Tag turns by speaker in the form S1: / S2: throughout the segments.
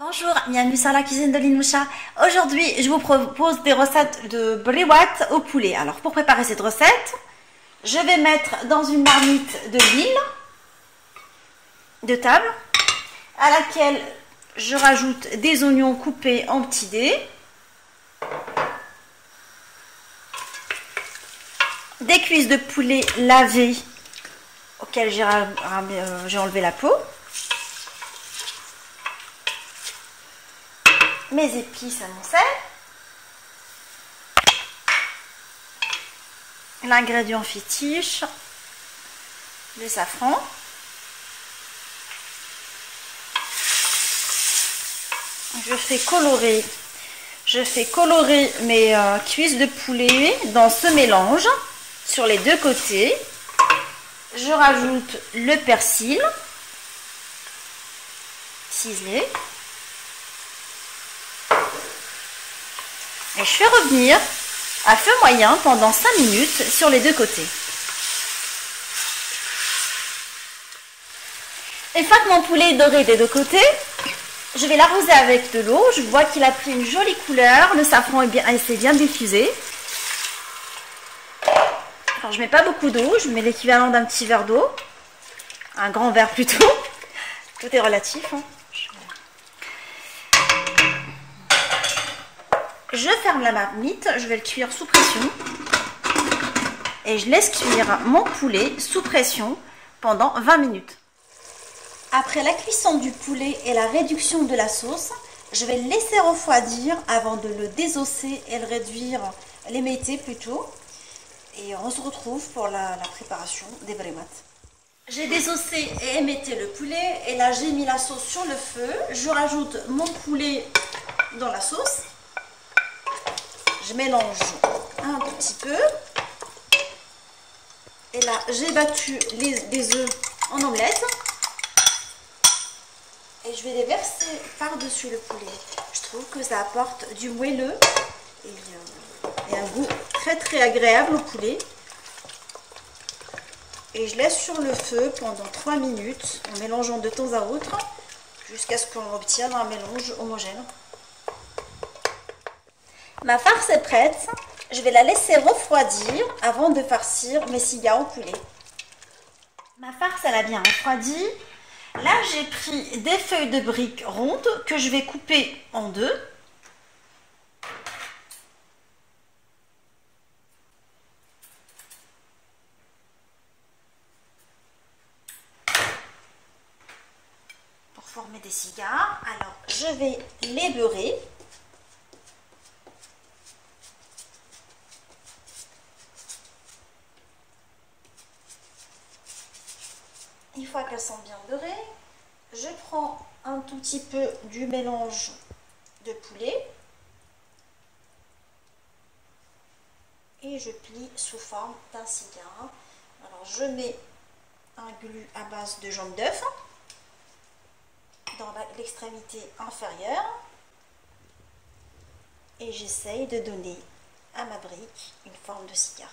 S1: Bonjour, bienvenue sur la cuisine de Linoucha. Aujourd'hui, je vous propose des recettes de briouat au poulet. Alors, pour préparer cette recette, je vais mettre dans une marmite de l'huile de table à laquelle je rajoute des oignons coupés en petits dés, des cuisses de poulet lavées auxquelles j'ai enlevé la peau, mes épices à mon sel, l'ingrédient fétiche, le safran, je fais colorer mes cuisses de poulet dans ce mélange sur les deux côtés. Je rajoute le persil ciselé. Et je fais revenir à feu moyen pendant 5 minutes sur les deux côtés. Une fois que mon poulet est doré des deux côtés, je vais l'arroser avec de l'eau. Je vois qu'il a pris une jolie couleur. Le safran s'est bien diffusé. Alors je ne mets pas beaucoup d'eau, je mets l'équivalent d'un petit verre d'eau. Un grand verre plutôt. Tout est relatif, hein. Je ferme la marmite, je vais le cuire sous pression et je laisse cuire mon poulet sous pression pendant 20 minutes. Après la cuisson du poulet et la réduction de la sauce, je vais le laisser refroidir avant de le désosser et le réduire, l'émietter plutôt. Et on se retrouve pour la préparation des briouat. J'ai désossé et émietté le poulet et là j'ai mis la sauce sur le feu. Je rajoute mon poulet dans la sauce. Je mélange un tout petit peu. Et là, j'ai battu des œufs en omelette. Et je vais les verser par-dessus le poulet. Je trouve que ça apporte du moelleux et un goût très agréable au poulet. Et je laisse sur le feu pendant 3 minutes en mélangeant de temps à autre jusqu'à ce qu'on obtienne un mélange homogène. Ma farce est prête, je vais la laisser refroidir avant de farcir mes cigares au poulet. Ma farce elle a bien refroidi. Là j'ai pris des feuilles de briques rondes que je vais couper en deux. Pour former des cigares, alors je vais les beurrer. Une fois qu'elles sont bien beurrées, je prends un tout petit peu du mélange de poulet et je plie sous forme d'un cigare. Alors je mets un glu à base de jaune d'œuf dans l'extrémité inférieure et j'essaye de donner à ma brique une forme de cigare.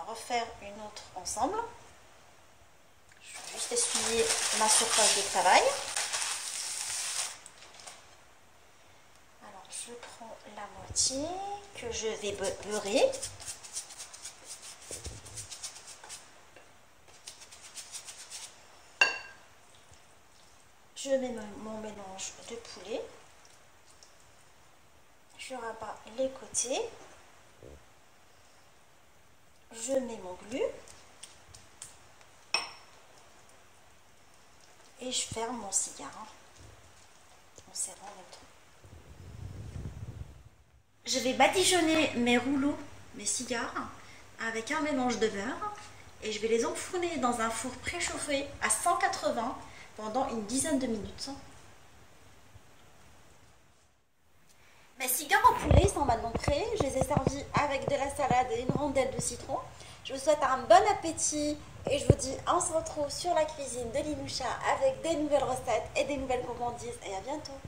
S1: Refaire une autre ensemble. Je vais juste essuyer ma surface de travail. Alors je prends la moitié que je vais beurrer. Je mets mon mélange de poulet. Je rabats les côtés. Je mets mon glu et je ferme mon cigare en serrant le trou. Je vais badigeonner mes rouleaux, mes cigares, avec un mélange de beurre et je vais les enfourner dans un four préchauffé à 180 pendant une dizaine de minutes. Mes cigares au poulet sont maintenant prêts. Je les ai servis avec de la salade et une rondelle de citron. Je vous souhaite un bon appétit et je vous dis on se retrouve sur la cuisine de Linoucha avec des nouvelles recettes et des nouvelles gourmandises et à bientôt.